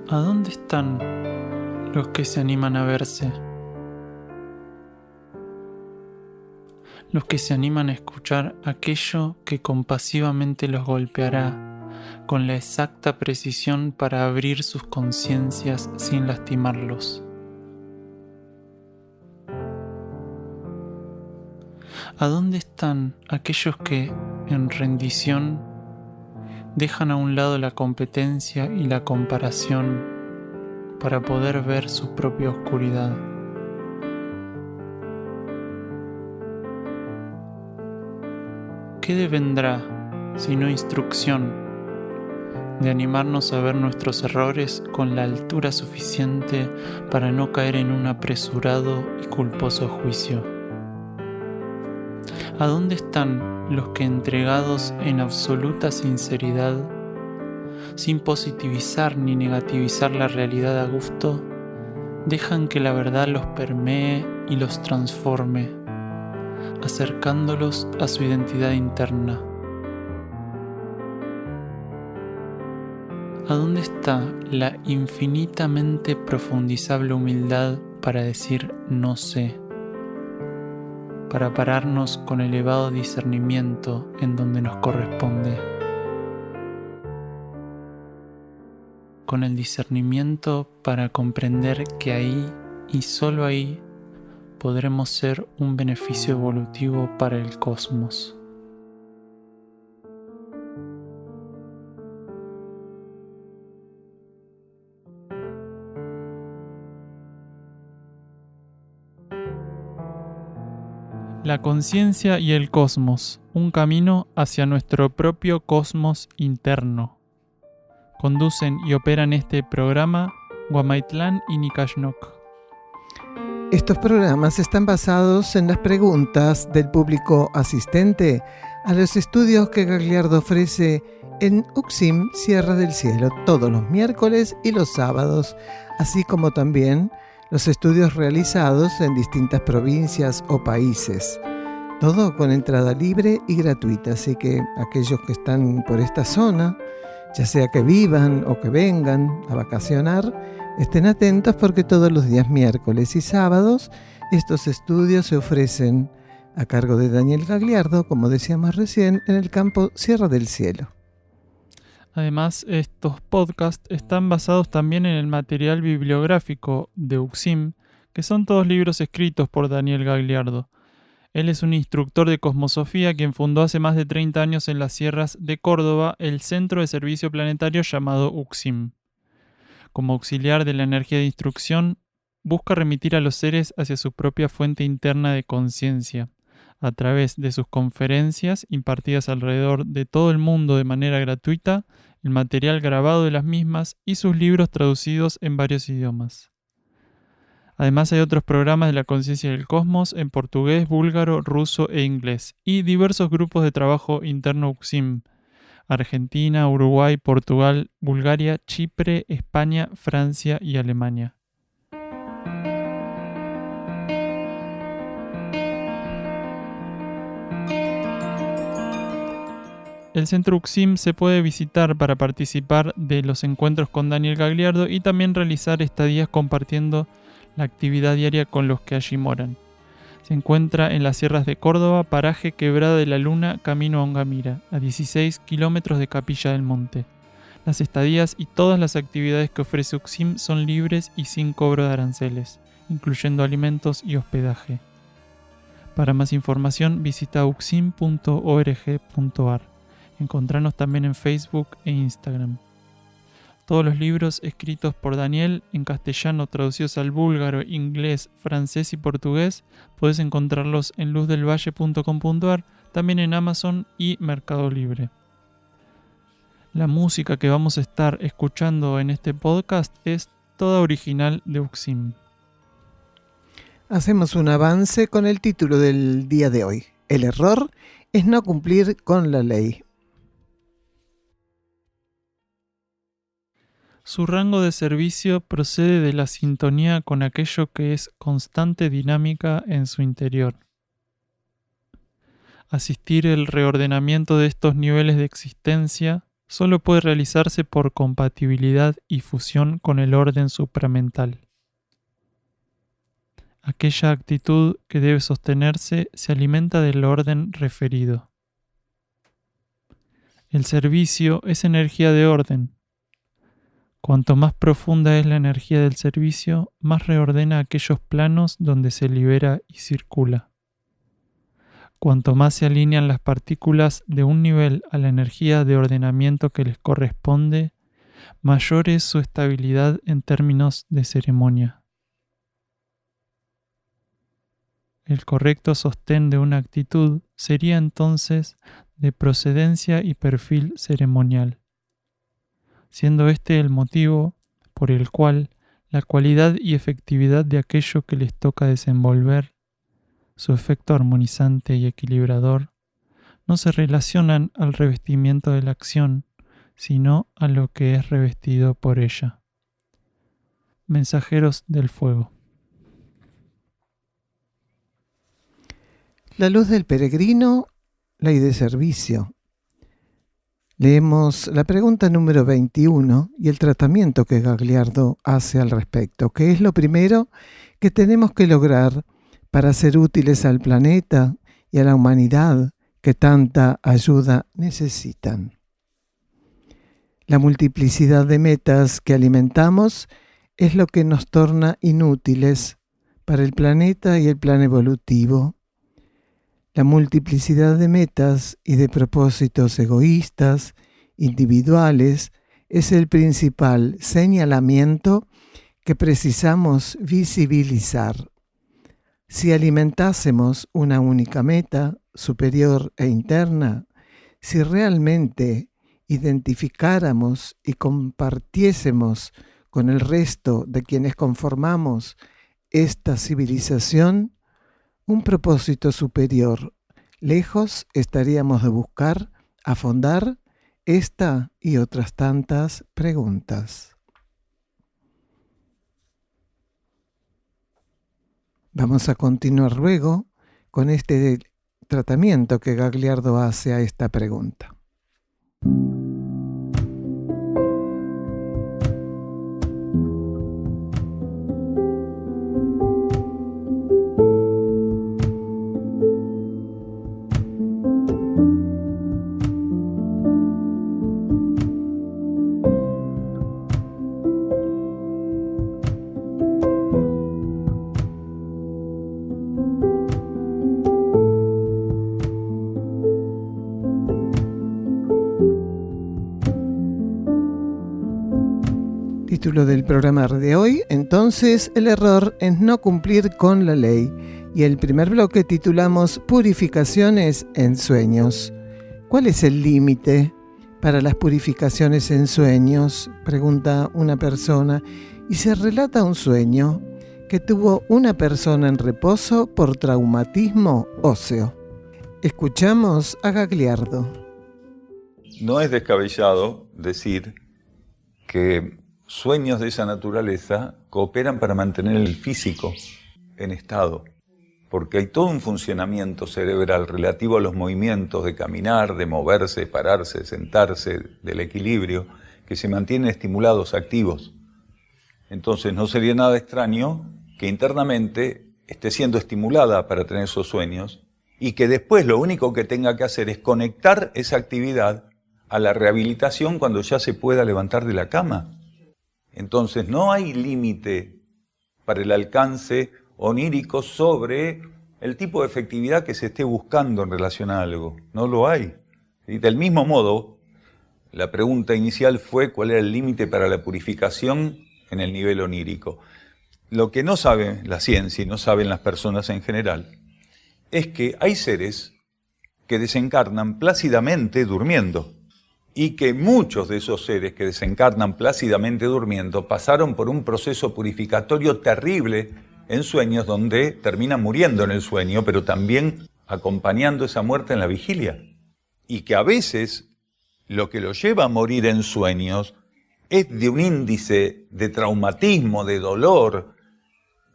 ¿A dónde están los que se animan a verse? Los que se animan a escuchar aquello que compasivamente los golpeará con la exacta precisión para abrir sus conciencias sin lastimarlos. ¿A dónde están aquellos que, en rendición, dejan a un lado la competencia y la comparación para poder ver su propia oscuridad? ¿Qué devendrá, sino instrucción, de animarnos a ver nuestros errores con la altura suficiente para no caer en un apresurado y culposo juicio? ¿A dónde están los que, entregados en absoluta sinceridad, sin positivizar ni negativizar la realidad a gusto, dejan que la verdad los permee y los transforme, acercándolos a su identidad interna? ¿A dónde está la infinitamente profundizable humildad para decir no sé? Para pararnos con elevado discernimiento en donde nos corresponde. Con el discernimiento para comprender que ahí y solo ahí podremos ser un beneficio evolutivo para el cosmos. La conciencia y el cosmos, un camino hacia nuestro propio cosmos interno. Conducen y operan este programa Guamaitlán y Nikashnok. Estos programas están basados en las preguntas del público asistente a los estudios que Gagliardo ofrece en Uxim, Sierra del Cielo, todos los miércoles y los sábados, así como también los estudios realizados en distintas provincias o países. Todo con entrada libre y gratuita, así que aquellos que están por esta zona, ya sea que vivan o que vengan a vacacionar, estén atentos porque todos los días miércoles y sábados estos estudios se ofrecen a cargo de Daniel Gagliardo, como decíamos recién, en el campo Sierra del Cielo. Además, estos podcasts están basados también en el material bibliográfico de Uxim, que son todos libros escritos por Daniel Gagliardo. Él es un instructor de cosmosofía quien fundó hace más de 30 años en las sierras de Córdoba el centro de servicio planetario llamado Uxim. Como auxiliar de la energía de instrucción, busca remitir a los seres hacia su propia fuente interna de conciencia, a través de sus conferencias impartidas alrededor de todo el mundo de manera gratuita, el material grabado de las mismas y sus libros traducidos en varios idiomas. Además hay otros programas de la conciencia del cosmos en portugués, búlgaro, ruso e inglés, y diversos grupos de trabajo interno Uxim: Argentina, Uruguay, Portugal, Bulgaria, Chipre, España, Francia y Alemania. El centro Uxim se puede visitar para participar de los encuentros con Daniel Gagliardo y también realizar estadías compartiendo la actividad diaria con los que allí moran. Se encuentra en las sierras de Córdoba, paraje Quebrada de la Luna, camino a Ongamira, a 16 kilómetros de Capilla del Monte. Las estadías y todas las actividades que ofrece Uxim son libres y sin cobro de aranceles, incluyendo alimentos y hospedaje. Para más información visita uxim.org.ar. Encontranos también en Facebook e Instagram. Todos los libros escritos por Daniel en castellano traducidos al búlgaro, inglés, francés y portugués podés encontrarlos en luzdelvalle.com.ar, también en Amazon y Mercado Libre. La música que vamos a estar escuchando en este podcast es toda original de Uxim. Hacemos un avance con el título del día de hoy. El error es no cumplir con la ley. Su rango de servicio procede de la sintonía con aquello que es constante dinámica en su interior. Asistir el reordenamiento de estos niveles de existencia solo puede realizarse por compatibilidad y fusión con el orden supramental. Aquella actitud que debe sostenerse se alimenta del orden referido. El servicio es energía de orden. Cuanto más profunda es la energía del servicio, más reordena aquellos planos donde se libera y circula. Cuanto más se alinean las partículas de un nivel a la energía de ordenamiento que les corresponde, mayor es su estabilidad en términos de ceremonia. El correcto sostén de una actitud sería entonces de procedencia y perfil ceremonial, siendo este el motivo por el cual la cualidad y efectividad de aquello que les toca desenvolver, su efecto armonizante y equilibrador, no se relacionan al revestimiento de la acción, sino a lo que es revestido por ella. Mensajeros del fuego. La luz del peregrino, ley de servicio. Leemos la pregunta número 21 y el tratamiento que Gagliardo hace al respecto. ¿Qué es lo primero que tenemos que lograr para ser útiles al planeta y a la humanidad que tanta ayuda necesitan? La multiplicidad de metas que alimentamos es lo que nos torna inútiles para el planeta y el plan evolutivo. La multiplicidad de metas y de propósitos egoístas, individuales, es el principal señalamiento que precisamos visibilizar. Si alimentásemos una única meta, superior e interna, si realmente identificáramos y compartiésemos con el resto de quienes conformamos esta civilización, un propósito superior, lejos estaríamos de buscar afondar esta y otras tantas preguntas. Vamos a continuar luego con este tratamiento que Gagliardo hace a esta pregunta. Título del programa de hoy, entonces, el error es no cumplir con la ley. Y el primer bloque titulamos Purificaciones en sueños. ¿Cuál es el límite para las purificaciones en sueños?, pregunta una persona, y se relata un sueño que tuvo una persona en reposo por traumatismo óseo. Escuchamos a Gagliardo. No es descabellado decir que sueños de esa naturaleza cooperan para mantener el físico en estado, porque hay todo un funcionamiento cerebral relativo a los movimientos de caminar, de moverse, pararse, sentarse, del equilibrio, que se mantienen estimulados, activos. Entonces no sería nada extraño que internamente esté siendo estimulada para tener esos sueños y que después lo único que tenga que hacer es conectar esa actividad a la rehabilitación cuando ya se pueda levantar de la cama. Entonces no hay límite para el alcance onírico sobre el tipo de efectividad que se esté buscando en relación a algo. No lo hay. Y del mismo modo, la pregunta inicial fue cuál era el límite para la purificación en el nivel onírico. Lo que no sabe la ciencia y no saben las personas en general es que hay seres que desencarnan plácidamente durmiendo. Y que muchos de esos seres que desencarnan plácidamente durmiendo pasaron por un proceso purificatorio terrible en sueños donde terminan muriendo en el sueño, pero también acompañando esa muerte en la vigilia. Y que a veces lo que los lleva a morir en sueños es de un índice de traumatismo, de dolor,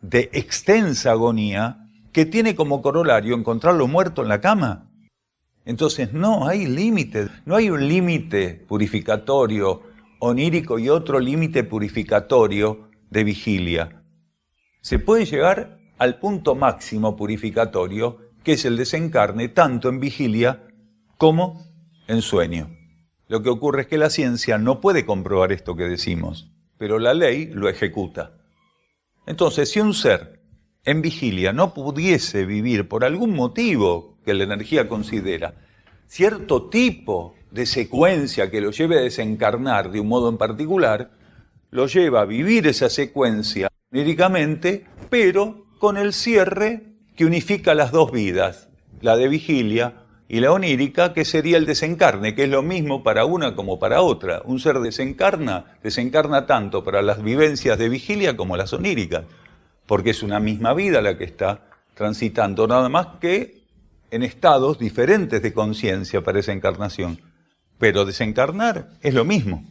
de extensa agonía, que tiene como corolario encontrarlo muerto en la cama. Entonces no hay límite, no hay un límite purificatorio onírico y otro límite purificatorio de vigilia. Se puede llegar al punto máximo purificatorio, que es el desencarne, tanto en vigilia como en sueño. Lo que ocurre es que la ciencia no puede comprobar esto que decimos, pero la ley lo ejecuta. Entonces, si un ser en vigilia no pudiese vivir por algún motivo que la energía considera, cierto tipo de secuencia que lo lleve a desencarnar de un modo en particular, lo lleva a vivir esa secuencia oníricamente, pero con el cierre que unifica las dos vidas, la de vigilia y la onírica, que sería el desencarne, que es lo mismo para una como para otra. Un ser desencarna tanto para las vivencias de vigilia como las oníricas, porque es una misma vida la que está transitando, nada más que en estados diferentes de conciencia para esa encarnación. Pero desencarnar es lo mismo.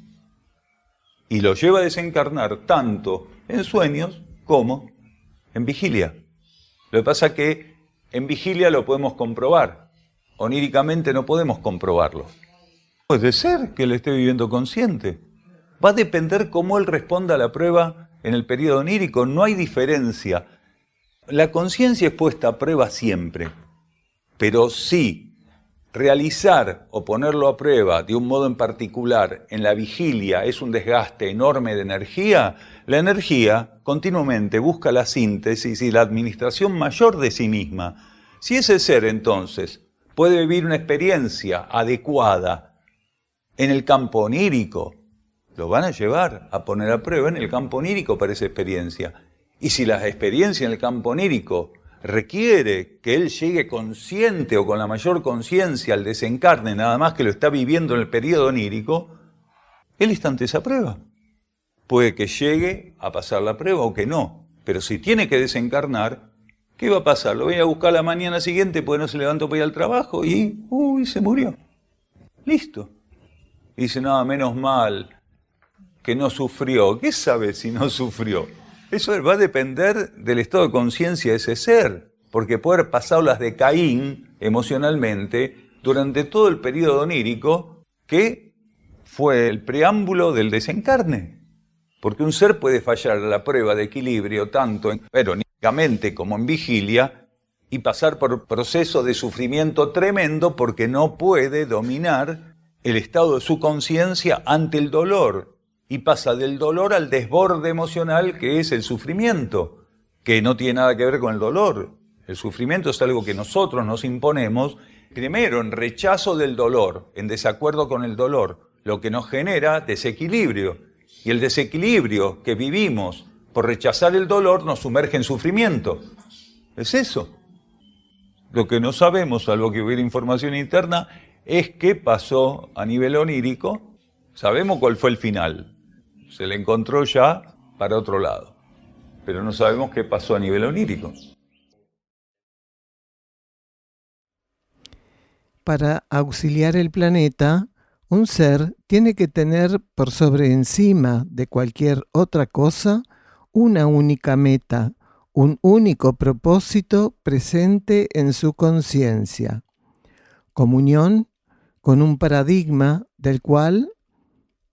Y lo lleva a desencarnar tanto en sueños como en vigilia. Lo que pasa es que en vigilia lo podemos comprobar. Oníricamente no podemos comprobarlo. Puede ser que él esté viviendo consciente. Va a depender cómo él responda a la prueba en el periodo onírico. No hay diferencia. La conciencia es puesta a prueba siempre. Pero sí, realizar o ponerlo a prueba de un modo en particular en la vigilia es un desgaste enorme de energía. La energía continuamente busca la síntesis y la administración mayor de sí misma. Si ese ser entonces puede vivir una experiencia adecuada en el campo onírico, lo van a llevar a poner a prueba en el campo onírico para esa experiencia. Y si la experiencia en el campo onírico requiere que él llegue consciente o con la mayor conciencia al desencarne, nada más que lo está viviendo en el periodo onírico, él está ante esa prueba. Puede que llegue a pasar la prueba o que no, pero si tiene que desencarnar, ¿qué va a pasar? Lo voy a buscar la mañana siguiente porque no se levantó para ir al trabajo y se murió. Listo. Y dice, no, menos mal que no sufrió. ¿Qué sabe si no sufrió? Eso va a depender del estado de conciencia de ese ser, porque puede haber pasado las de Caín emocionalmente durante todo el periodo onírico, que fue el preámbulo del desencarne. Porque un ser puede fallar a la prueba de equilibrio tanto oníricamente como en vigilia y pasar por procesos de sufrimiento tremendo porque no puede dominar el estado de su conciencia ante el dolor. Y pasa del dolor al desborde emocional, que es el sufrimiento, que no tiene nada que ver con el dolor. El sufrimiento es algo que nosotros nos imponemos, primero en rechazo del dolor, en desacuerdo con el dolor, lo que nos genera desequilibrio. Y el desequilibrio que vivimos por rechazar el dolor nos sumerge en sufrimiento. Es eso. Lo que no sabemos, salvo que hubiera información interna, es qué pasó a nivel onírico. Sabemos cuál fue el final. Se le encontró ya para otro lado. Pero no sabemos qué pasó a nivel onírico. Para auxiliar el planeta, un ser tiene que tener por sobre encima de cualquier otra cosa una única meta, un único propósito presente en su conciencia. Comunión con un paradigma del cual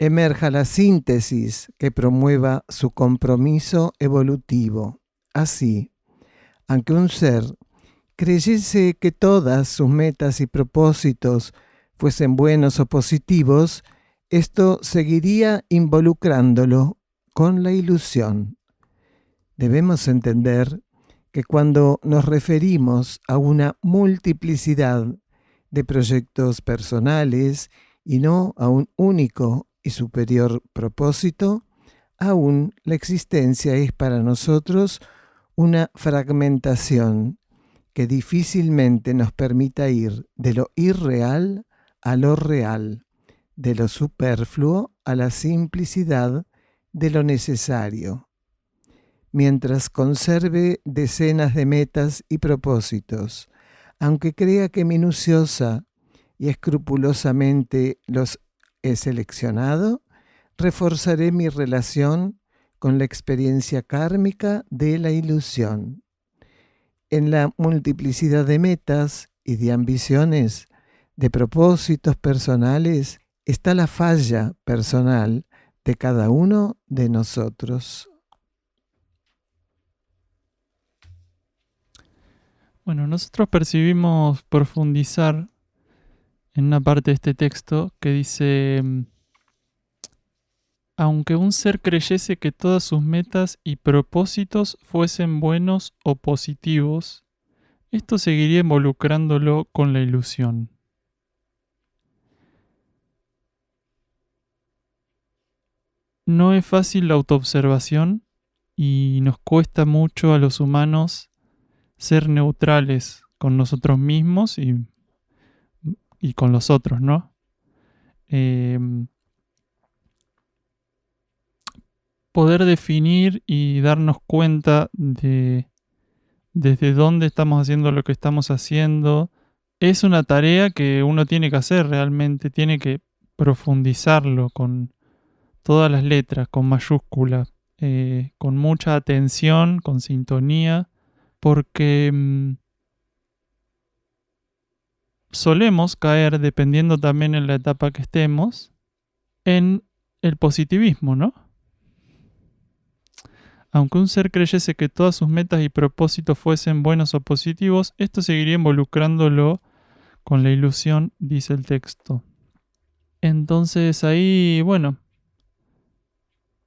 emerja la síntesis que promueva su compromiso evolutivo. Así, aunque un ser creyese que todas sus metas y propósitos fuesen buenos o positivos, esto seguiría involucrándolo con la ilusión. Debemos entender que cuando nos referimos a una multiplicidad de proyectos personales y no a un único y superior propósito, aún la existencia es para nosotros una fragmentación que difícilmente nos permita ir de lo irreal a lo real, de lo superfluo a la simplicidad de lo necesario. Mientras conserve decenas de metas y propósitos, aunque crea que minuciosa y escrupulosamente los he seleccionado, reforzaré mi relación con la experiencia kármica de la ilusión. En la multiplicidad de metas y de ambiciones, de propósitos personales está la falla personal de cada uno de nosotros. Bueno, nosotros percibimos profundizar en una parte de este texto que dice: aunque un ser creyese que todas sus metas y propósitos fuesen buenos o positivos, esto seguiría involucrándolo con la ilusión. No es fácil la autoobservación y nos cuesta mucho a los humanos ser neutrales con nosotros mismos y con los otros, ¿no? Poder definir y darnos cuenta de desde dónde estamos haciendo lo que estamos haciendo es una tarea que uno tiene que hacer realmente, tiene que profundizarlo con todas las letras, con mayúsculas, con mucha atención, con sintonía, porque solemos caer, dependiendo también en la etapa que estemos, en el positivismo, ¿no? Aunque un ser creyese que todas sus metas y propósitos fuesen buenos o positivos, esto seguiría involucrándolo con la ilusión, dice el texto. Entonces ahí, bueno,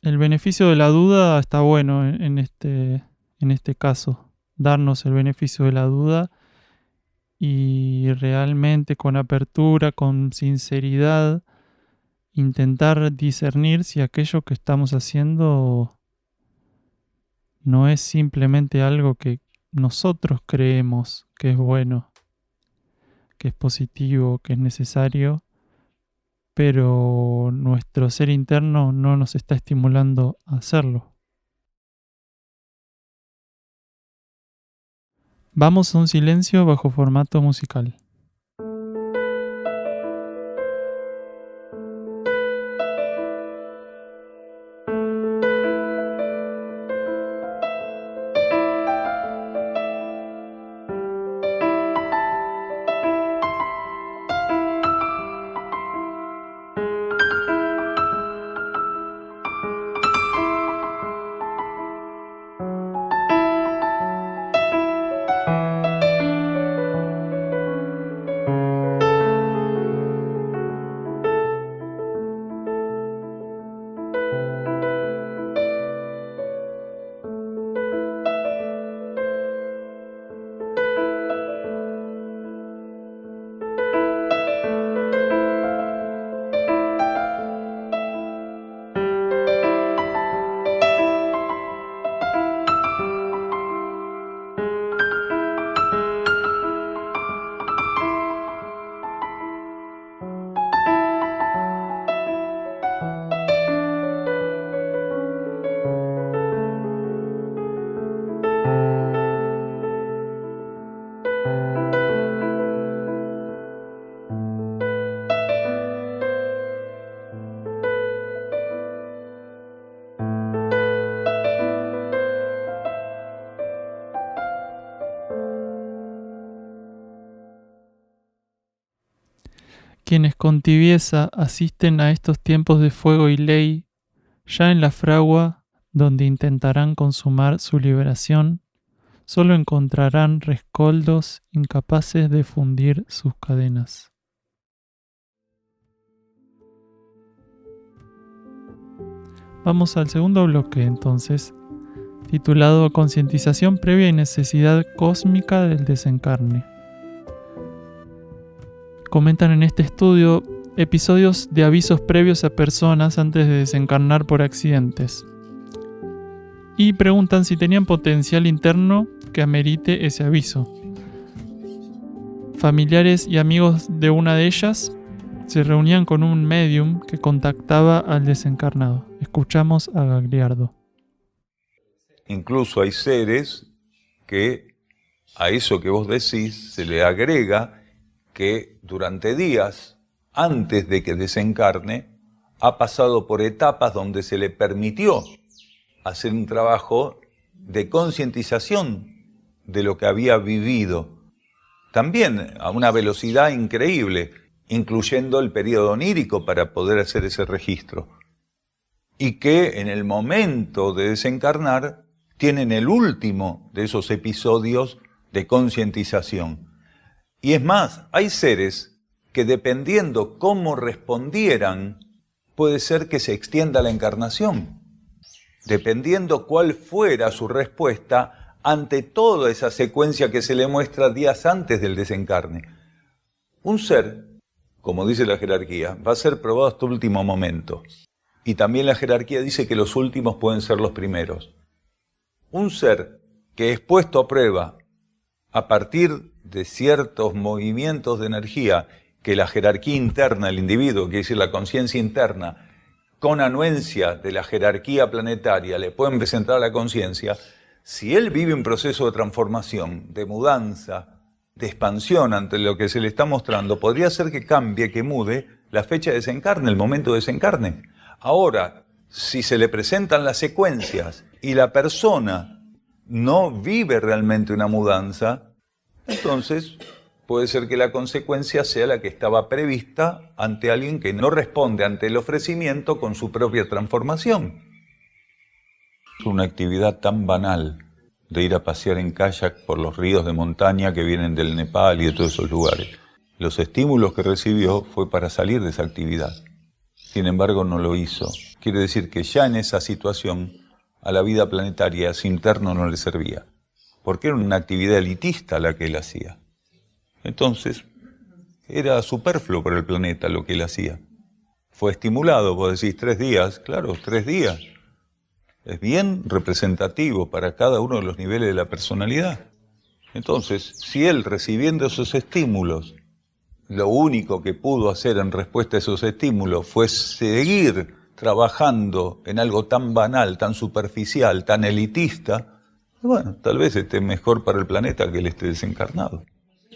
el beneficio de la duda está bueno en este caso. Darnos el beneficio de la duda y realmente con apertura, con sinceridad, intentar discernir si aquello que estamos haciendo no es simplemente algo que nosotros creemos que es bueno, que es positivo, que es necesario, pero nuestro ser interno no nos está estimulando a hacerlo. Vamos a un silencio bajo formato musical. Quienes con tibieza asisten a estos tiempos de fuego y ley, ya en la fragua, donde intentarán consumar su liberación, solo encontrarán rescoldos incapaces de fundir sus cadenas. Vamos al segundo bloque entonces, titulado Concientización previa y necesidad cósmica del desencarne. Comentan en este estudio episodios de avisos previos a personas antes de desencarnar por accidentes. Y preguntan si tenían potencial interno que amerite ese aviso. Familiares y amigos de una de ellas se reunían con un medium que contactaba al desencarnado. Escuchamos a Gagliardo. Incluso hay seres que a eso que vos decís se le agrega que durante días antes de que desencarne ha pasado por etapas donde se le permitió hacer un trabajo de concientización de lo que había vivido. También a una velocidad increíble. incluyendo el periodo onírico para poder hacer ese registro. Y que en el momento de desencarnar tienen el último de esos episodios de concientización. Y es más, hay seres que dependiendo cómo respondieran, puede ser que se extienda la encarnación. Dependiendo cuál fuera su respuesta ante toda esa secuencia que se le muestra días antes del desencarne. Un ser, como dice la jerarquía, va a ser probado hasta el último momento. Y también la jerarquía dice que los últimos pueden ser los primeros. Un ser que es puesto a prueba a partir de ciertos movimientos de energía que la jerarquía interna del individuo, quiere decir la conciencia interna, con anuencia de la jerarquía planetaria, le pueden presentar a la conciencia, si él vive un proceso de transformación, de mudanza, de expansión ante lo que se le está mostrando, podría ser que cambie, que mude la fecha de desencarne, el momento de desencarne. Ahora, si se le presentan las secuencias y la persona no vive realmente una mudanza, entonces puede ser que la consecuencia sea la que estaba prevista ante alguien que no responde ante el ofrecimiento con su propia transformación. Es una actividad tan banal de ir a pasear en kayak por los ríos de montaña que vienen del Nepal y de todos esos lugares. Los estímulos que recibió fue para salir de esa actividad. Sin embargo, no lo hizo. Quiere decir que ya en esa situación a la vida planetaria, a su interno no le servía, porque era una actividad elitista la que él hacía. Entonces, era superfluo para el planeta lo que él hacía. Fue estimulado, vos decís 3 días, claro, 3 días. Es bien representativo para cada uno de los niveles de la personalidad. Entonces, si él recibiendo esos estímulos, lo único que pudo hacer en respuesta a esos estímulos fue seguir trabajando en algo tan banal, tan superficial, tan elitista, bueno, tal vez esté mejor para el planeta que él esté desencarnado.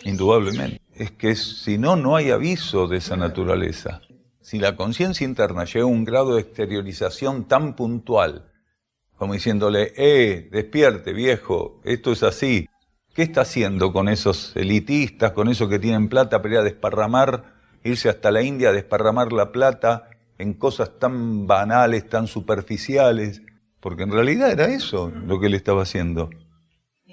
Indudablemente. Es que si no, no hay aviso de esa naturaleza. Si la conciencia interna llega a un grado de exteriorización tan puntual, como diciéndole, despierte viejo, esto es así. ¿Qué está haciendo con esos elitistas, con esos que tienen plata para ir a desparramar, irse hasta la India a desparramar la plata en cosas tan banales, tan superficiales? Porque en realidad era eso lo que él estaba haciendo.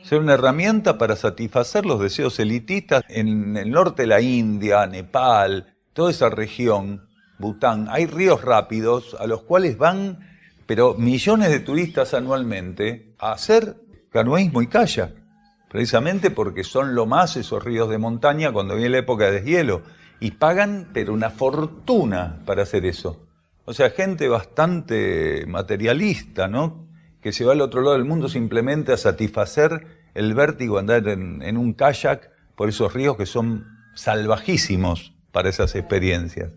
Ser una herramienta para satisfacer los deseos elitistas en el norte de la India, Nepal, toda esa región, Bután. Hay ríos rápidos a los cuales van, pero millones de turistas anualmente a hacer canoísmo y kayak, precisamente porque son lo más esos ríos de montaña cuando viene la época de deshielo, y pagan pero una fortuna para hacer eso. O sea, gente bastante materialista, ¿no?, que se va al otro lado del mundo simplemente a satisfacer el vértigo de andar en un kayak por esos ríos que son salvajísimos para esas experiencias.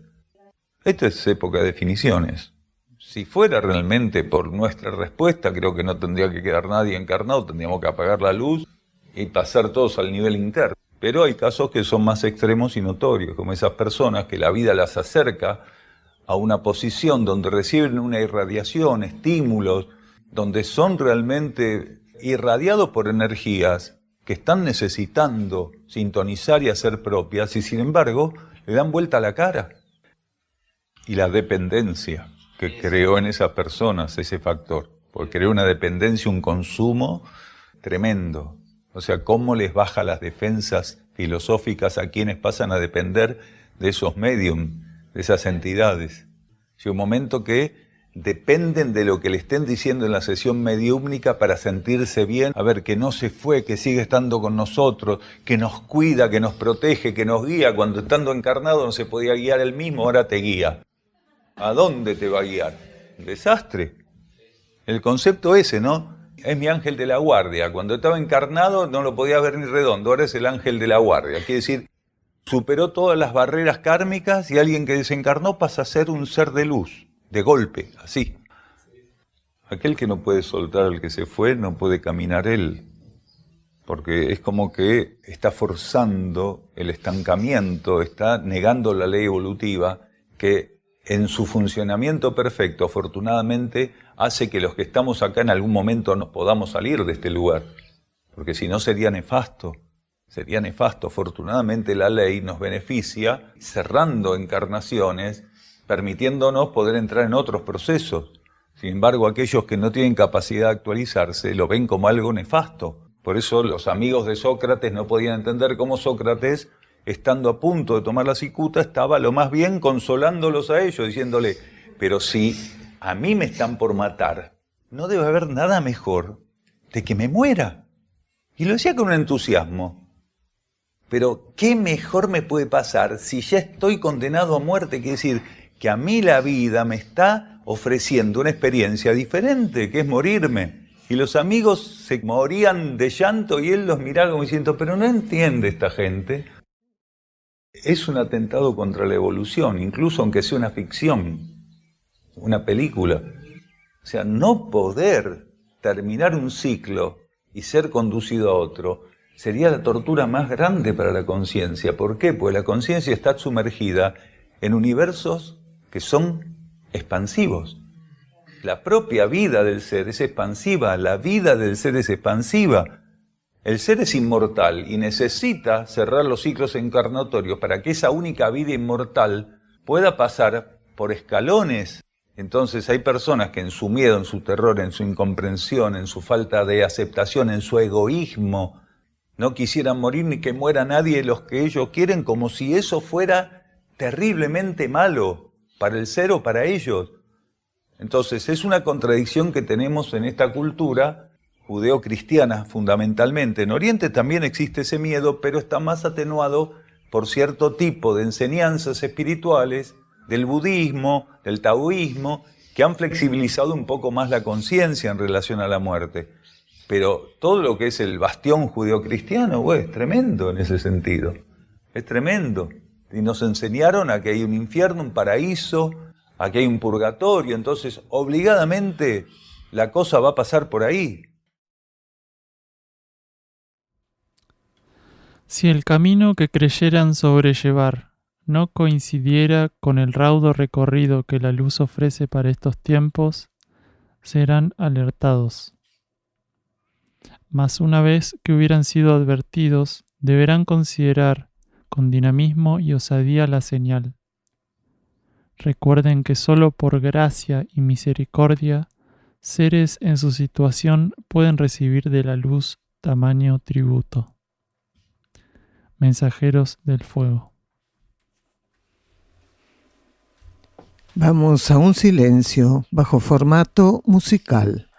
Esto es época de definiciones. Si fuera realmente por nuestra respuesta, creo que no tendría que quedar nadie encarnado, tendríamos que apagar la luz y pasar todos al nivel interno. Pero hay casos que son más extremos y notorios, como esas personas que la vida las acerca a una posición donde reciben una irradiación, estímulos, donde son realmente irradiados por energías que están necesitando sintonizar y hacer propias, y sin embargo le dan vuelta a la cara. Y la dependencia que creó en esas personas ese factor, porque creó una dependencia, un consumo tremendo. O sea, cómo les baja las defensas filosóficas a quienes pasan a depender de esos mediums, de esas entidades. Llega un momento que dependen de lo que le estén diciendo en la sesión mediúmnica para sentirse bien, a ver, que no se fue, que sigue estando con nosotros, que nos cuida, que nos protege, que nos guía. Cuando estando encarnado no se podía guiar él mismo, ahora te guía. ¿A dónde te va a guiar? Desastre. El concepto ese, ¿no? Es mi ángel de la guardia. Cuando estaba encarnado no lo podía ver ni redondo, ahora es el ángel de la guardia. Quiere decir, superó todas las barreras kármicas y alguien que desencarnó pasa a ser un ser de luz. De golpe, así. Aquel que no puede soltar al que se fue, no puede caminar él. Porque es como que está forzando el estancamiento, está negando la ley evolutiva, que en su funcionamiento perfecto, afortunadamente, hace que los que estamos acá en algún momento nos podamos salir de este lugar. Porque si no sería nefasto. sería nefasto. Afortunadamente la ley nos beneficia cerrando encarnaciones, permitiéndonos poder entrar en otros procesos. Sin embargo, aquellos que no tienen capacidad de actualizarse lo ven como algo nefasto. Por eso los amigos de Sócrates no podían entender cómo Sócrates, estando a punto de tomar la cicuta, estaba lo más bien consolándolos a ellos, diciéndole, pero si a mí me están por matar, no debe haber nada mejor de que me muera. Y lo decía con un entusiasmo. Pero ¿qué mejor me puede pasar si ya estoy condenado a muerte? Quiere decir que a mí la vida me está ofreciendo una experiencia diferente, que es morirme. Y los amigos se morían de llanto y él los miraba como diciendo, pero no entiende esta gente. Es un atentado contra la evolución, incluso aunque sea una ficción, una película. O sea, no poder terminar un ciclo y ser conducido a otro sería la tortura más grande para la conciencia. ¿Por qué? Pues la conciencia está sumergida en universos que son expansivos. La propia vida del ser es expansiva, la vida del ser es expansiva. El ser es inmortal y necesita cerrar los ciclos encarnatorios para que esa única vida inmortal pueda pasar por escalones. Entonces hay personas que en su miedo, en su terror, en su incomprensión, en su falta de aceptación, en su egoísmo, no quisieran morir ni que muera nadie de los que ellos quieren, como si eso fuera terriblemente malo para el ser o para ellos. Entonces es una contradicción que tenemos en esta cultura judeo-cristiana fundamentalmente. En Oriente también existe ese miedo, pero está más atenuado por cierto tipo de enseñanzas espirituales del budismo, del taoísmo, que han flexibilizado un poco más la conciencia en relación a la muerte. Pero todo lo que es el bastión judeo-cristiano, es tremendo en ese sentido. Es tremendo. Y nos enseñaron a que hay un infierno, un paraíso, a que hay un purgatorio. Entonces, obligadamente, la cosa va a pasar por ahí. Si el camino que creyeran sobrellevar no coincidiera con el raudo recorrido que la luz ofrece para estos tiempos, serán alertados. Mas una vez que hubieran sido advertidos, deberán considerar con dinamismo y osadía la señal. Recuerden que solo por gracia y misericordia, seres en su situación pueden recibir de la luz tamaño tributo. Mensajeros del Fuego. Vamos a un silencio bajo formato musical.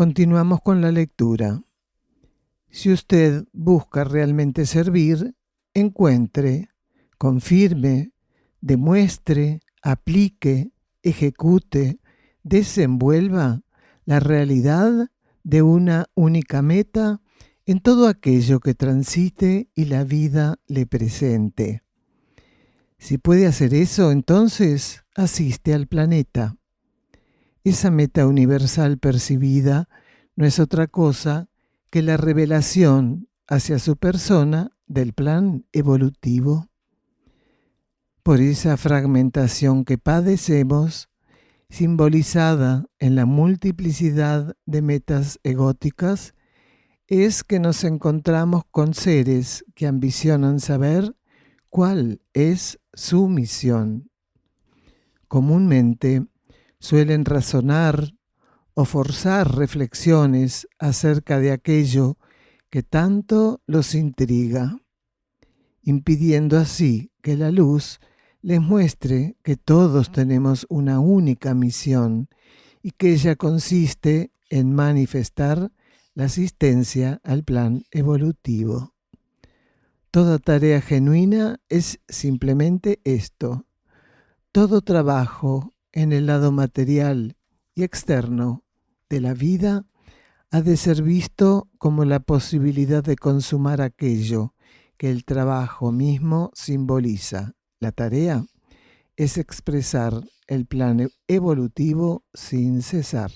Continuamos con la lectura. Si usted busca realmente servir, encuentre, confirme, demuestre, aplique, ejecute, desenvuelva la realidad de una única meta en todo aquello que transite y la vida le presente. Si puede hacer eso, entonces asiste al planeta. Esa meta universal percibida no es otra cosa que la revelación hacia su persona del plan evolutivo. Por esa fragmentación que padecemos, simbolizada en la multiplicidad de metas egóticas, es que nos encontramos con seres que ambicionan saber cuál es su misión. Comúnmente suelen razonar o forzar reflexiones acerca de aquello que tanto los intriga, impidiendo así que la luz les muestre que todos tenemos una única misión y que ella consiste en manifestar la asistencia al plan evolutivo. Toda tarea genuina es simplemente esto. Todo trabajo en el lado material y externo de la vida ha de ser visto como la posibilidad de consumar aquello que el trabajo mismo simboliza. La tarea es expresar el plan evolutivo sin cesar.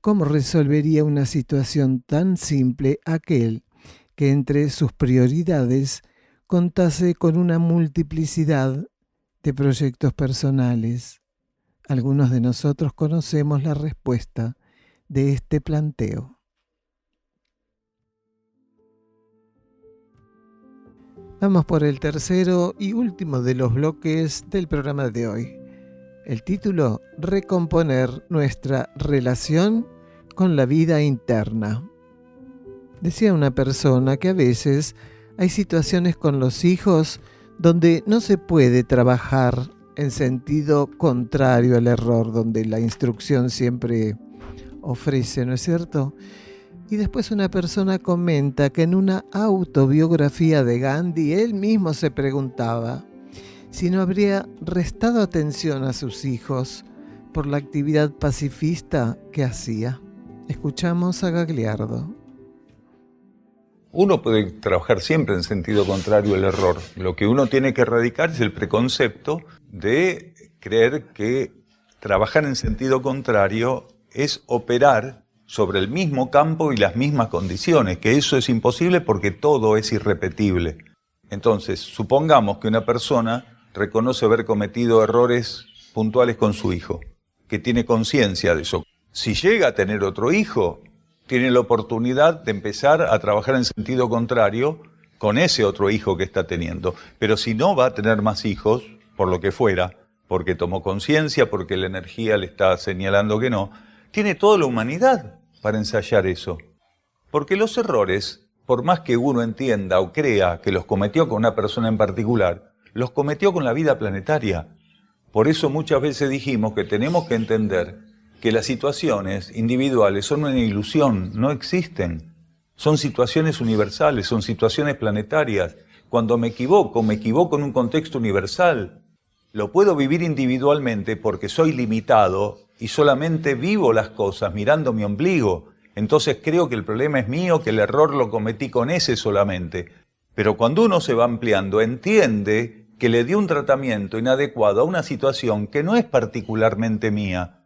¿Cómo resolvería una situación tan simple aquel que entre sus prioridades contase con una multiplicidad de proyectos personales? Algunos de nosotros conocemos la respuesta de este planteo. Vamos por el tercero y último de los bloques del programa de hoy. El título: Recomponer nuestra relación con la vida interna. Decía una persona que a veces hay situaciones con los hijos donde no se puede trabajar en sentido contrario al error, donde la instrucción siempre ofrece, ¿no es cierto? Y después una persona comenta que en una autobiografía de Gandhi él mismo se preguntaba si no habría restado atención a sus hijos por la actividad pacifista que hacía. Escuchamos a Gagliardo. Uno puede trabajar siempre en sentido contrario al error. Lo que uno tiene que erradicar es el preconcepto de creer que trabajar en sentido contrario es operar sobre el mismo campo y las mismas condiciones, que eso es imposible porque todo es irrepetible. Entonces, supongamos que una persona reconoce haber cometido errores puntuales con su hijo, que tiene conciencia de eso. Si llega a tener otro hijo, tiene la oportunidad de empezar a trabajar en sentido contrario con ese otro hijo que está teniendo. Pero si no va a tener más hijos, por lo que fuera, porque tomó conciencia, porque la energía le está señalando que no, tiene toda la humanidad para ensayar eso. Porque los errores, por más que uno entienda o crea que los cometió con una persona en particular, los cometió con la vida planetaria. Por eso muchas veces dijimos que tenemos que entender que las situaciones individuales son una ilusión, no existen. Son situaciones universales, son situaciones planetarias. Cuando me equivoco en un contexto universal. Lo puedo vivir individualmente porque soy limitado y solamente vivo las cosas mirando mi ombligo. Entonces creo que el problema es mío, que el error lo cometí con ese solamente. Pero cuando uno se va ampliando, entiende que le dio un tratamiento inadecuado a una situación que no es particularmente mía,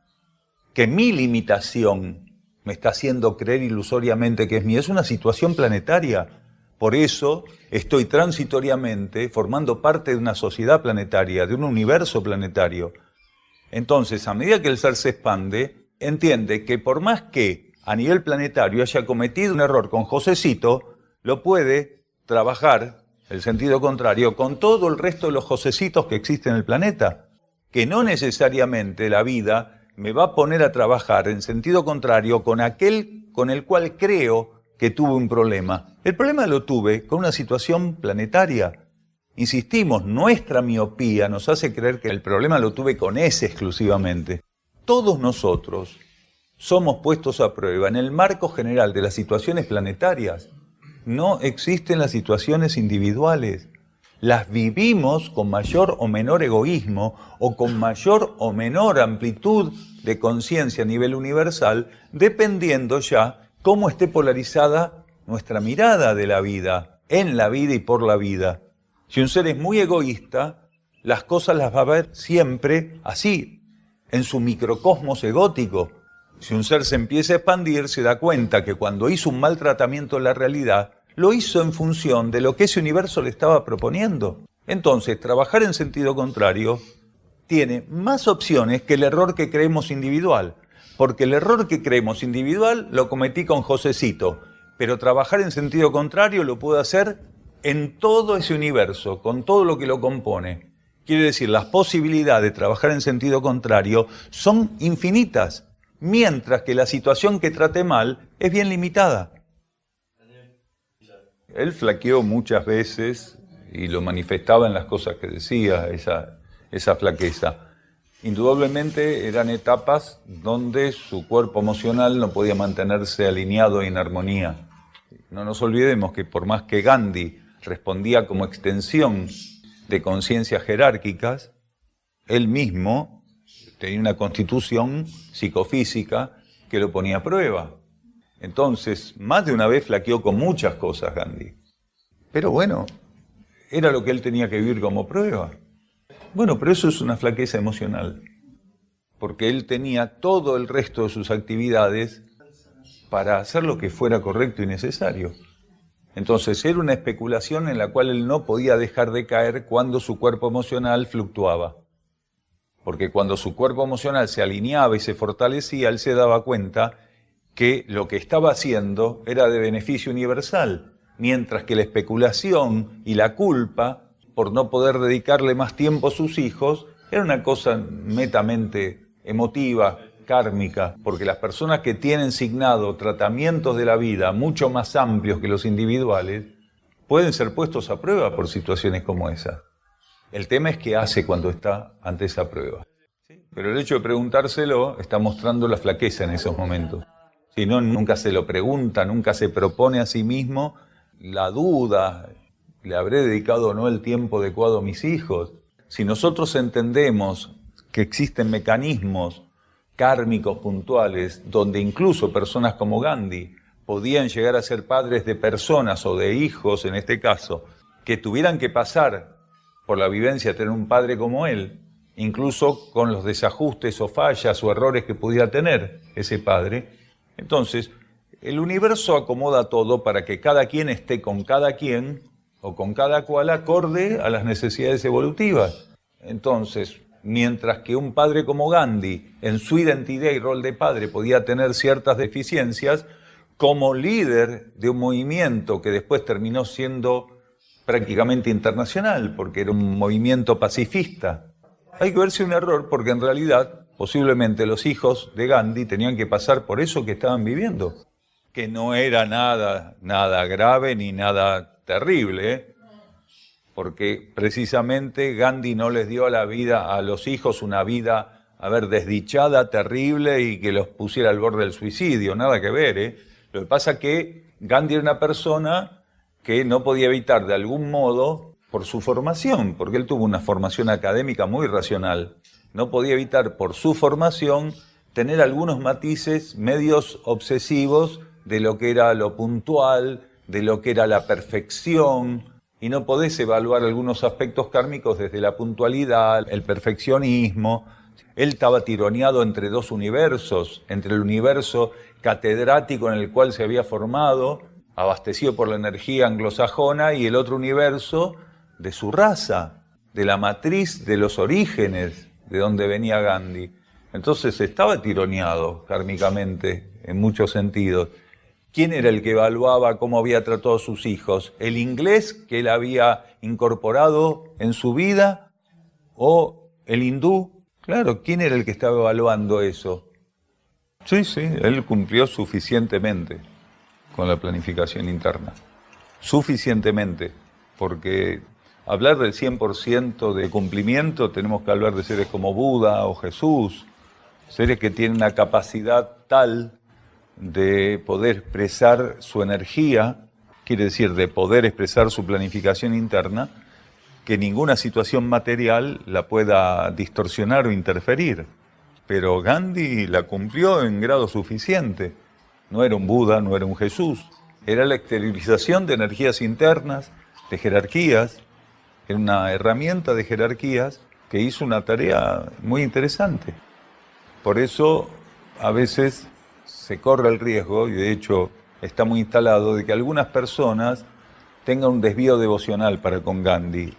que mi limitación me está haciendo creer ilusoriamente que es mía, es una situación planetaria. Por eso estoy transitoriamente formando parte de una sociedad planetaria, de un universo planetario. Entonces, a medida que el ser se expande, entiende que por más que a nivel planetario haya cometido un error con Josecito, lo puede trabajar, el sentido contrario, con todo el resto de los Josecitos que existen en el planeta. Que no necesariamente la vida me va a poner a trabajar en sentido contrario con aquel con el cual creo que tuve un problema. El problema lo tuve con una situación planetaria. Insistimos, nuestra miopía nos hace creer que el problema lo tuve con ese exclusivamente. Todos nosotros somos puestos a prueba en el marco general de las situaciones planetarias. No existen las situaciones individuales. Las vivimos con mayor o menor egoísmo o con mayor o menor amplitud de conciencia a nivel universal, dependiendo ya cómo esté polarizada nuestra mirada de la vida, en la vida y por la vida. Si un ser es muy egoísta, las cosas las va a ver siempre así, en su microcosmos egótico. Si un ser se empieza a expandir, se da cuenta que cuando hizo un mal tratamiento en la realidad, lo hizo en función de lo que ese universo le estaba proponiendo. Entonces, trabajar en sentido contrario tiene más opciones que el error que creemos individual. Porque el error que creemos individual lo cometí con Josecito, pero trabajar en sentido contrario lo puedo hacer en todo ese universo, con todo lo que lo compone. Quiere decir, las posibilidades de trabajar en sentido contrario son infinitas, mientras que la situación que trate mal es bien limitada. Él flaqueó muchas veces y lo manifestaba en las cosas que decía, esa flaqueza. Indudablemente eran etapas donde su cuerpo emocional no podía mantenerse alineado y en armonía. No nos olvidemos que por más que Gandhi respondía como extensión de conciencias jerárquicas, él mismo tenía una constitución psicofísica que lo ponía a prueba. Entonces, más de una vez flaqueó con muchas cosas Gandhi. Pero bueno, era lo que él tenía que vivir como prueba. Bueno, pero eso es una flaqueza emocional, porque él tenía todo el resto de sus actividades para hacer lo que fuera correcto y necesario. Entonces, era una especulación en la cual él no podía dejar de caer cuando su cuerpo emocional fluctuaba. Porque cuando su cuerpo emocional se alineaba y se fortalecía, él se daba cuenta que lo que estaba haciendo era de beneficio universal, mientras que la especulación y la culpa, por no poder dedicarle más tiempo a sus hijos, era una cosa netamente emotiva, kármica, porque las personas que tienen signado tratamientos de la vida mucho más amplios que los individuales, pueden ser puestos a prueba por situaciones como esa. El tema es qué hace cuando está ante esa prueba. Pero el hecho de preguntárselo está mostrando la flaqueza en esos momentos. Si no, nunca se lo pregunta, nunca se propone a sí mismo la duda, ¿le habré dedicado o no el tiempo adecuado a mis hijos? Si nosotros entendemos que existen mecanismos kármicos puntuales, donde incluso personas como Gandhi podían llegar a ser padres de personas o de hijos, en este caso, que tuvieran que pasar por la vivencia de tener un padre como él, incluso con los desajustes o fallas o errores que pudiera tener ese padre. Entonces, el universo acomoda todo para que cada quien esté con cada quien o con cada cual acorde a las necesidades evolutivas. Entonces, mientras que un padre como Gandhi, en su identidad y rol de padre, podía tener ciertas deficiencias, como líder de un movimiento que después terminó siendo prácticamente internacional, porque era un movimiento pacifista, hay que verse un error, porque en realidad, posiblemente los hijos de Gandhi tenían que pasar por eso que estaban viviendo, que no era nada grave ni nada terrible, porque precisamente Gandhi no les dio la vida a los hijos, una vida, desdichada, terrible y que los pusiera al borde del suicidio, nada que ver. Lo que pasa es que Gandhi era una persona que no podía evitar de algún modo, por su formación, porque él tuvo una formación académica muy racional, no podía evitar por su formación tener algunos matices medios obsesivos de lo que era lo puntual, de lo que era la perfección, y no podés evaluar algunos aspectos kármicos desde la puntualidad, el perfeccionismo. Él estaba tironeado entre dos universos, entre el universo catedrático en el cual se había formado, abastecido por la energía anglosajona, y el otro universo de su raza, de la matriz de los orígenes de donde venía Gandhi. Entonces estaba tironeado kármicamente en muchos sentidos. ¿Quién era el que evaluaba cómo había tratado a sus hijos? ¿El inglés que él había incorporado en su vida o el hindú? Claro, ¿quién era el que estaba evaluando eso? Sí, él cumplió suficientemente con la planificación interna. Suficientemente, porque hablar del 100% de cumplimiento tenemos que hablar de seres como Buda o Jesús seres que tienen una capacidad tal de poder expresar su energía, quiere decir de poder expresar su planificación interna, que ninguna situación material la pueda distorsionar o interferir. Pero Gandhi la cumplió en grado suficiente. No era un Buda, no era un Jesús. Era la exteriorización de energías internas, de jerarquías. Era una herramienta de jerarquías que hizo una tarea muy interesante. Por eso, a veces se corre el riesgo, y de hecho está muy instalado, de que algunas personas tengan un desvío devocional para con Gandhi.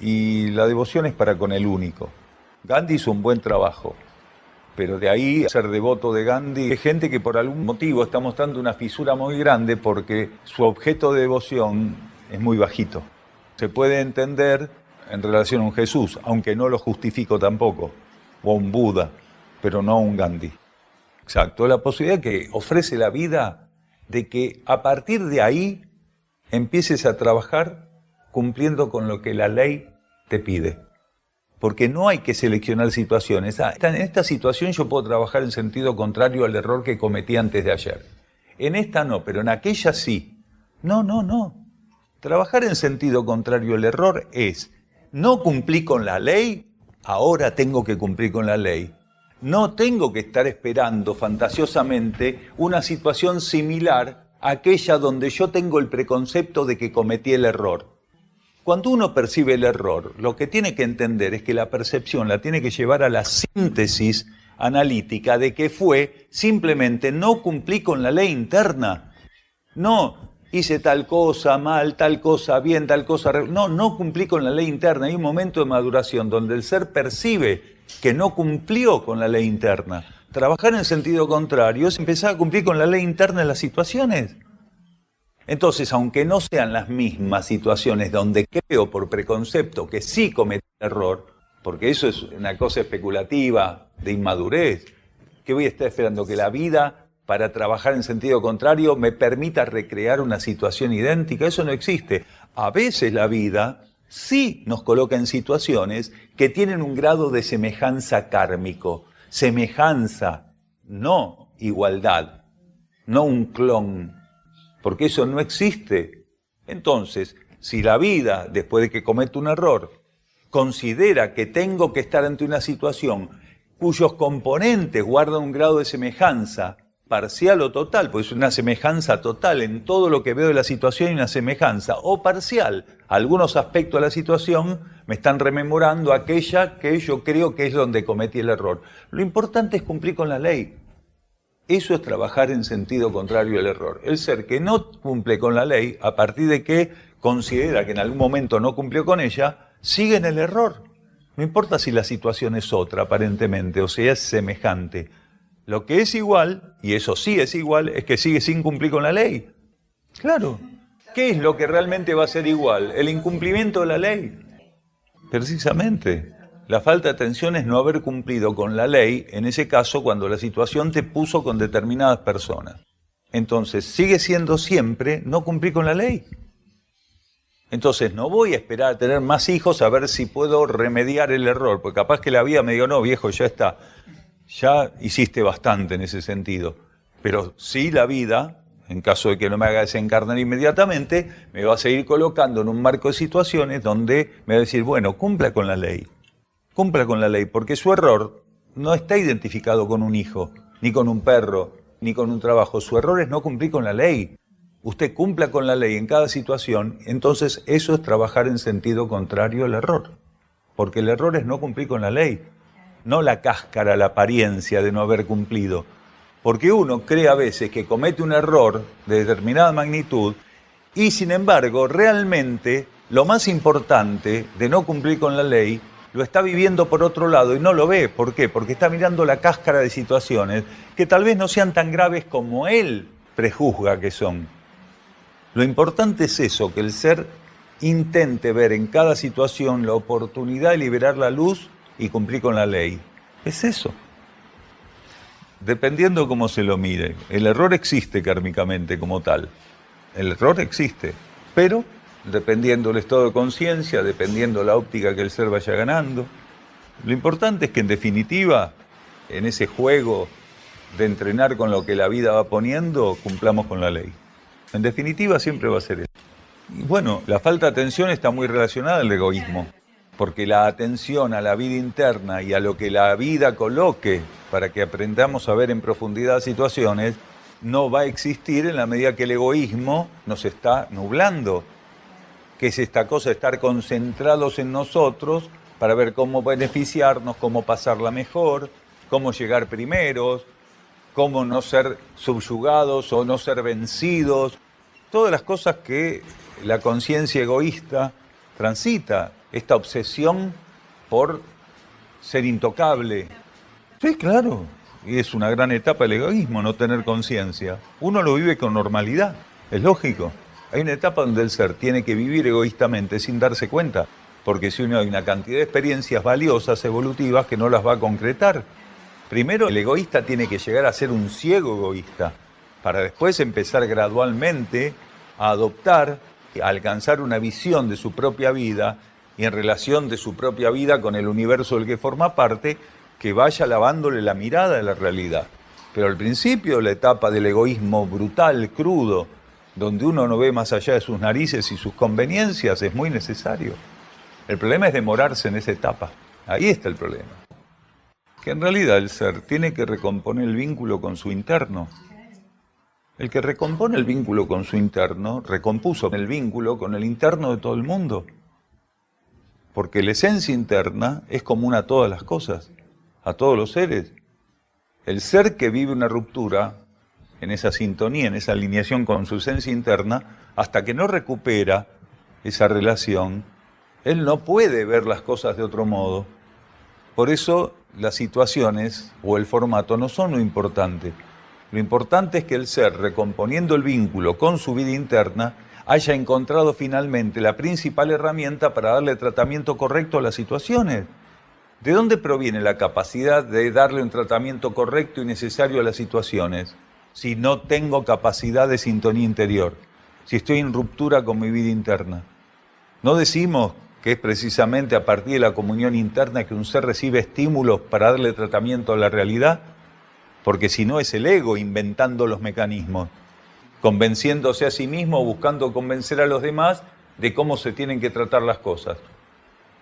Y la devoción es para con el único. Gandhi hizo un buen trabajo, pero de ahí a ser devoto de Gandhi, hay gente que por algún motivo está mostrando una fisura muy grande porque su objeto de devoción es muy bajito. Se puede entender en relación a un Jesús, aunque no lo justifico tampoco, o a un Buda, pero no a un Gandhi. Exacto, la posibilidad que ofrece la vida de que a partir de ahí empieces a trabajar cumpliendo con lo que la ley te pide. Porque no hay que seleccionar situaciones. En esta situación yo puedo trabajar en sentido contrario al error que cometí antes de ayer. En esta no, pero en aquella sí. No. Trabajar en sentido contrario al error es, no cumplí con la ley, ahora tengo que cumplir con la ley. No tengo que estar esperando fantasiosamente una situación similar a aquella donde yo tengo el preconcepto de que cometí el error. Cuando uno percibe el error, lo que tiene que entender es que la percepción la tiene que llevar a la síntesis analítica de que fue simplemente no cumplí con la ley interna. No hice tal cosa mal, tal cosa bien, tal cosa... No cumplí con la ley interna. Hay un momento de maduración donde el ser percibe que no cumplió con la ley interna. Trabajar en sentido contrario es empezar a cumplir con la ley interna en las situaciones. Entonces, aunque no sean las mismas situaciones donde creo por preconcepto que sí cometí error, porque eso es una cosa especulativa, de inmadurez, que voy a estar esperando que la vida, para trabajar en sentido contrario, me permita recrear una situación idéntica. Eso no existe. A veces la vida sí nos coloca en situaciones que tienen un grado de semejanza kármico. Semejanza, no igualdad, no un clon. Porque eso no existe. Entonces, si la vida, después de que cometo un error, considera que tengo que estar ante una situación cuyos componentes guardan un grado de semejanza, parcial o total, pues es una semejanza total, en todo lo que veo de la situación hay una semejanza, o parcial, algunos aspectos de la situación me están rememorando aquella que yo creo que es donde cometí el error. Lo importante es cumplir con la ley. Eso es trabajar en sentido contrario al error. El ser que no cumple con la ley, a partir de que considera que en algún momento no cumplió con ella, sigue en el error. No importa si la situación es otra, aparentemente, o sea, es semejante. Lo que es igual, y eso sí es igual, es que sigue sin cumplir con la ley. Claro. ¿Qué es lo que realmente va a ser igual? El incumplimiento de la ley. Precisamente. La falta de atención es no haber cumplido con la ley, en ese caso cuando la situación te puso con determinadas personas. Entonces, sigue siendo siempre no cumplir con la ley. Entonces, no voy a esperar a tener más hijos a ver si puedo remediar el error, porque capaz que la vida me diga, no viejo, ya está, ya hiciste bastante en ese sentido. Pero sí la vida, en caso de que no me haga desencarnar inmediatamente, me va a seguir colocando en un marco de situaciones donde me va a decir, bueno, cumpla con la ley. Cumpla con la ley, porque su error no está identificado con un hijo, ni con un perro, ni con un trabajo. Su error es no cumplir con la ley. Usted cumpla con la ley en cada situación, entonces eso es trabajar en sentido contrario al error. Porque el error es no cumplir con la ley, no la cáscara, la apariencia de no haber cumplido. Porque uno cree a veces que comete un error de determinada magnitud y, sin embargo, realmente lo más importante de no cumplir con la ley lo está viviendo por otro lado y no lo ve. ¿Por qué? Porque está mirando la cáscara de situaciones que tal vez no sean tan graves como él prejuzga que son. Lo importante es eso, que el ser intente ver en cada situación la oportunidad de liberar la luz y cumplir con la ley. Es eso. Dependiendo cómo se lo mire. El error existe kármicamente como tal. El error existe, pero dependiendo del estado de conciencia, dependiendo la óptica que el ser vaya ganando. Lo importante es que, en definitiva, en ese juego de entrenar con lo que la vida va poniendo, cumplamos con la ley. En definitiva, siempre va a ser eso. Y bueno, la falta de atención está muy relacionada al egoísmo, porque la atención a la vida interna y a lo que la vida coloque para que aprendamos a ver en profundidad situaciones, no va a existir en la medida que el egoísmo nos está nublando, que es esta cosa de estar concentrados en nosotros para ver cómo beneficiarnos, cómo pasarla mejor, cómo llegar primeros, cómo no ser subyugados o no ser vencidos, todas las cosas que la conciencia egoísta transita, esta obsesión por ser intocable. Sí, claro, y es una gran etapa del egoísmo, no tener conciencia. Uno lo vive con normalidad, es lógico. Hay una etapa donde el ser tiene que vivir egoístamente sin darse cuenta, porque si uno hay una cantidad de experiencias valiosas, evolutivas, que no las va a concretar. Primero, el egoísta tiene que llegar a ser un ciego egoísta, para después empezar gradualmente a adoptar, a alcanzar una visión de su propia vida y en relación de su propia vida con el universo del que forma parte, que vaya lavándole la mirada de la realidad. Pero al principio, la etapa del egoísmo brutal, crudo, donde uno no ve más allá de sus narices y sus conveniencias, es muy necesario. El problema es demorarse en esa etapa. Ahí está el problema. Que en realidad el ser tiene que recomponer el vínculo con su interno. El que recompone el vínculo con su interno, recompuso el vínculo con el interno de todo el mundo. Porque la esencia interna es común a todas las cosas, a todos los seres. El ser que vive una ruptura, en esa sintonía, en esa alineación con su esencia interna, hasta que no recupera esa relación, él no puede ver las cosas de otro modo. Por eso las situaciones o el formato no son lo importante. Lo importante es que el ser, recomponiendo el vínculo con su vida interna, haya encontrado finalmente la principal herramienta para darle tratamiento correcto a las situaciones. ¿De dónde proviene la capacidad de darle un tratamiento correcto y necesario a las situaciones? Si no tengo capacidad de sintonía interior, si estoy en ruptura con mi vida interna. No decimos que es precisamente a partir de la comunión interna que un ser recibe estímulos para darle tratamiento a la realidad, porque si no es el ego inventando los mecanismos, convenciéndose a sí mismo o buscando convencer a los demás de cómo se tienen que tratar las cosas.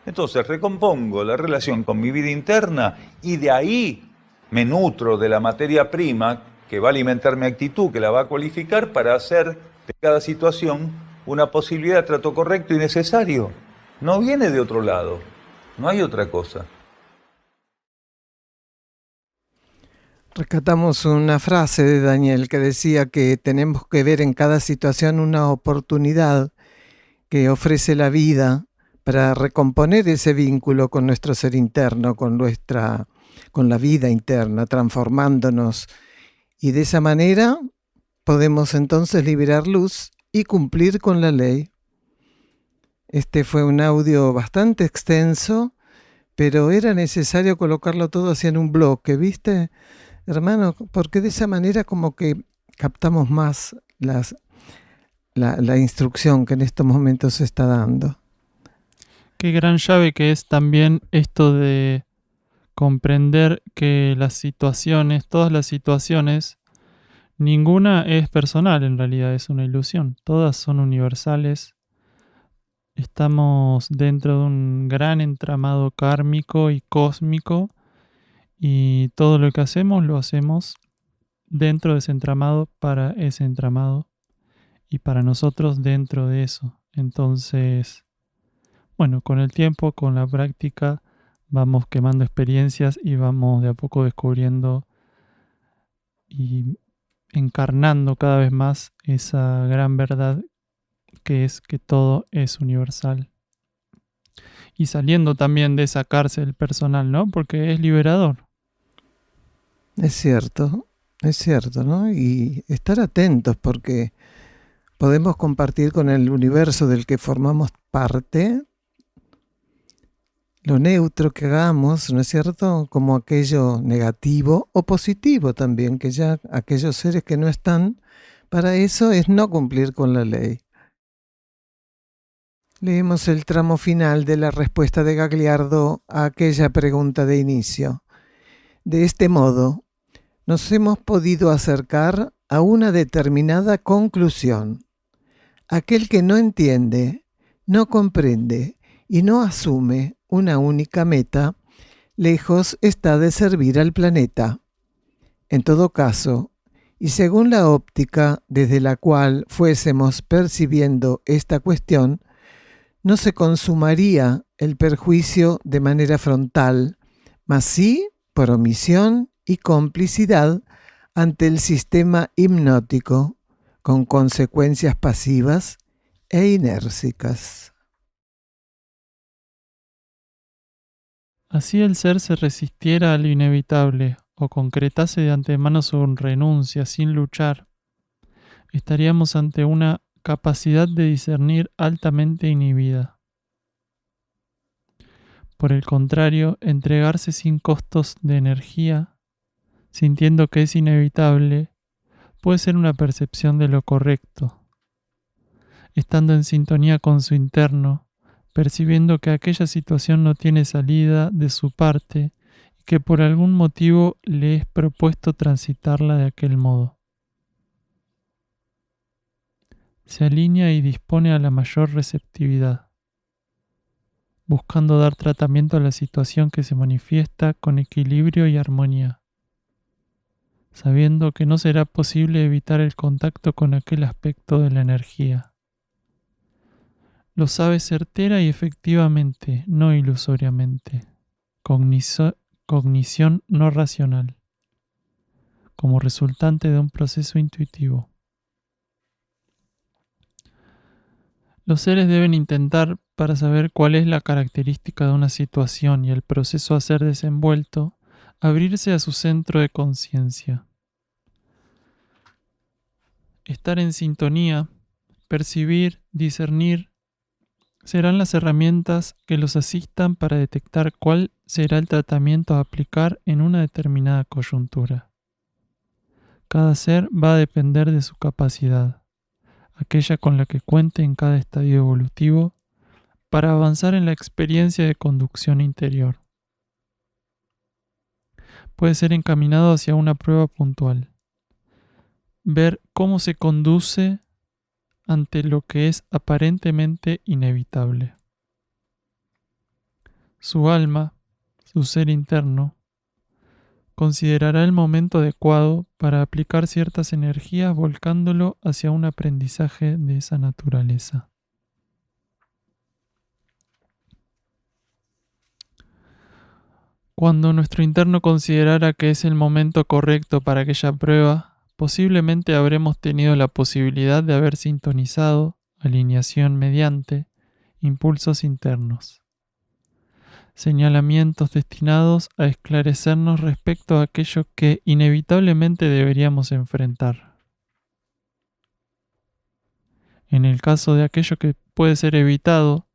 Entonces recompongo la relación con mi vida interna y de ahí me nutro de la materia prima que va a alimentar mi actitud, que la va a cualificar para hacer de cada situación una posibilidad de trato correcto y necesario. No viene de otro lado, no hay otra cosa. Rescatamos una frase de Daniel que decía que tenemos que ver en cada situación una oportunidad que ofrece la vida para recomponer ese vínculo con nuestro ser interno, con la vida interna, transformándonos. Y de esa manera podemos entonces liberar luz y cumplir con la ley. Este fue un audio bastante extenso, pero era necesario colocarlo todo así en un bloque, ¿viste? Hermano, porque de esa manera como que captamos más la instrucción que en estos momentos se está dando. Qué gran llave que es también esto de comprender que las situaciones, todas las situaciones, ninguna es personal, en realidad es una ilusión. Todas son universales. Estamos dentro de un gran entramado kármico y cósmico y todo lo que hacemos lo hacemos dentro de ese entramado para ese entramado y para nosotros dentro de eso. Entonces, bueno, con el tiempo, con la práctica, vamos quemando experiencias y vamos de a poco descubriendo y encarnando cada vez más esa gran verdad que es que todo es universal. Y saliendo también de esa cárcel personal, ¿no? Porque es liberador. Es cierto, ¿no? Y estar atentos porque podemos compartir con el universo del que formamos parte lo neutro que hagamos, ¿no es cierto? Como aquello negativo o positivo también, que ya aquellos seres que no están, para eso es no cumplir con la ley. Leemos el tramo final de la respuesta de Gagliardo a aquella pregunta de inicio. De este modo, nos hemos podido acercar a una determinada conclusión. Aquel que no entiende, no comprende y no asume una única meta, lejos está de servir al planeta. En todo caso, y según la óptica desde la cual fuésemos percibiendo esta cuestión, no se consumaría el perjuicio de manera frontal, mas sí por omisión y complicidad ante el sistema hipnótico, con consecuencias pasivas e inércicas. Así el ser se resistiera a lo inevitable o concretase de antemano su renuncia sin luchar, estaríamos ante una capacidad de discernir altamente inhibida. Por el contrario, entregarse sin costos de energía, sintiendo que es inevitable, puede ser una percepción de lo correcto, estando en sintonía con su interno, percibiendo que aquella situación no tiene salida de su parte y que por algún motivo le es propuesto transitarla de aquel modo. Se alinea y dispone a la mayor receptividad, buscando dar tratamiento a la situación que se manifiesta con equilibrio y armonía, sabiendo que no será posible evitar el contacto con aquel aspecto de la energía. Lo sabe certera y efectivamente, no ilusoriamente, cognición no racional, como resultante de un proceso intuitivo. Los seres deben intentar, para saber cuál es la característica de una situación y el proceso a ser desenvuelto, abrirse a su centro de conciencia. Estar en sintonía, percibir, discernir, serán las herramientas que los asistan para detectar cuál será el tratamiento a aplicar en una determinada coyuntura. Cada ser va a depender de su capacidad, aquella con la que cuente en cada estadio evolutivo, para avanzar en la experiencia de conducción interior. Puede ser encaminado hacia una prueba puntual. Ver cómo se conduce ante lo que es aparentemente inevitable. Su alma, su ser interno, considerará el momento adecuado para aplicar ciertas energías volcándolo hacia un aprendizaje de esa naturaleza. Cuando nuestro interno considerara que es el momento correcto para aquella prueba, posiblemente habremos tenido la posibilidad de haber sintonizado, alineación mediante, impulsos internos, señalamientos destinados a esclarecernos respecto a aquello que inevitablemente deberíamos enfrentar. En el caso de aquello que puede ser evitado,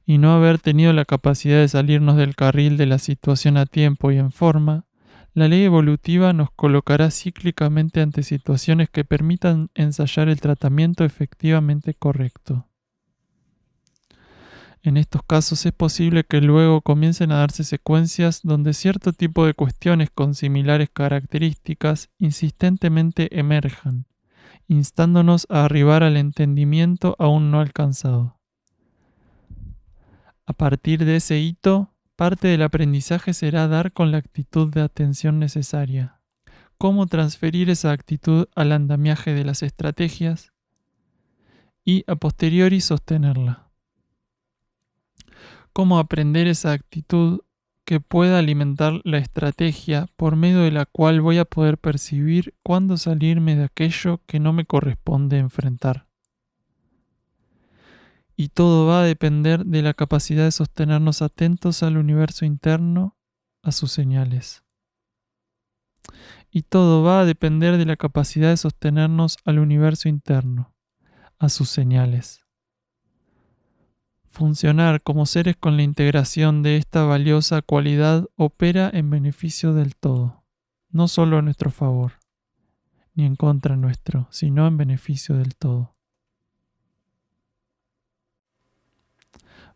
y no haber tenido la capacidad de salirnos del carril de la situación a tiempo y en forma, la ley evolutiva nos colocará cíclicamente ante situaciones que permitan ensayar el tratamiento efectivamente correcto. En estos casos es posible que luego comiencen a darse secuencias donde cierto tipo de cuestiones con similares características insistentemente emerjan, instándonos a arribar al entendimiento aún no alcanzado. A partir de ese hito, parte del aprendizaje será dar con la actitud de atención necesaria. Cómo transferir esa actitud al andamiaje de las estrategias y a posteriori sostenerla. Cómo aprender esa actitud que pueda alimentar la estrategia por medio de la cual voy a poder percibir cuándo salirme de aquello que no me corresponde enfrentar. Y todo va a depender de la capacidad de sostenernos atentos al universo interno, a sus señales. Y todo va a depender de la capacidad de sostenernos al universo interno, a sus señales. Funcionar como seres con la integración de esta valiosa cualidad opera en beneficio del todo, no solo a nuestro favor, ni en contra nuestro, sino en beneficio del todo.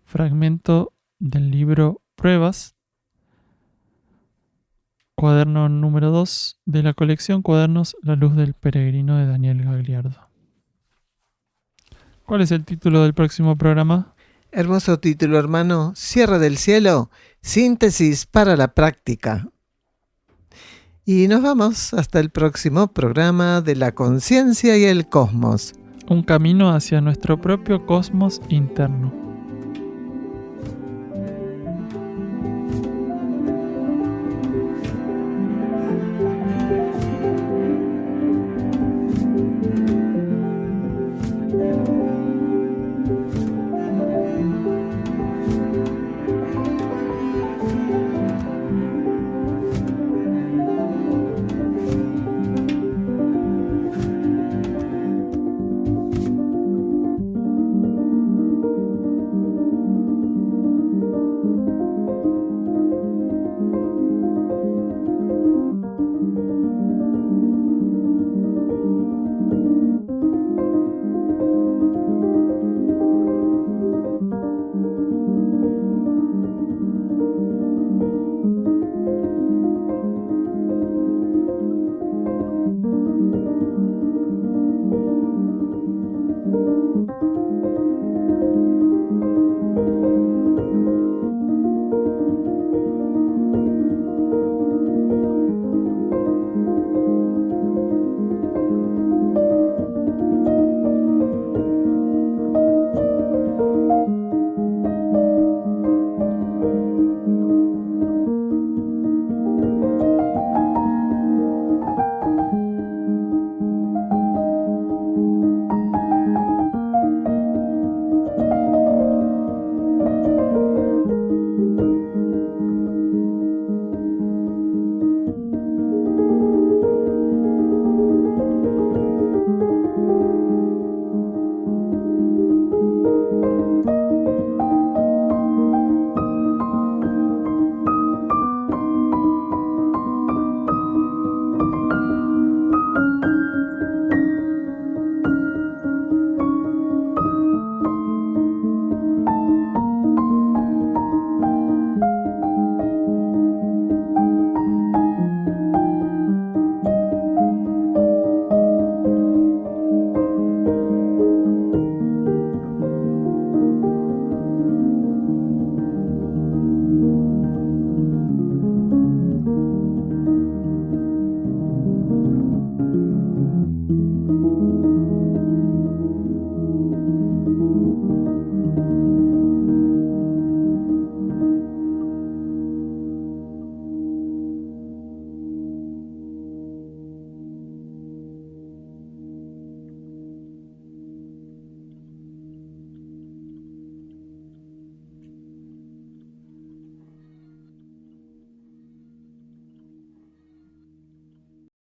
Fragmento del libro Pruebas, cuaderno número 2 de la colección Cuadernos La Luz del Peregrino de Daniel Gagliardo. ¿Cuál es el título del próximo programa? Hermoso título, hermano. Sierra del Cielo, síntesis para la práctica. Y nos vamos hasta el próximo programa de la conciencia y el cosmos. Un camino hacia nuestro propio cosmos interno.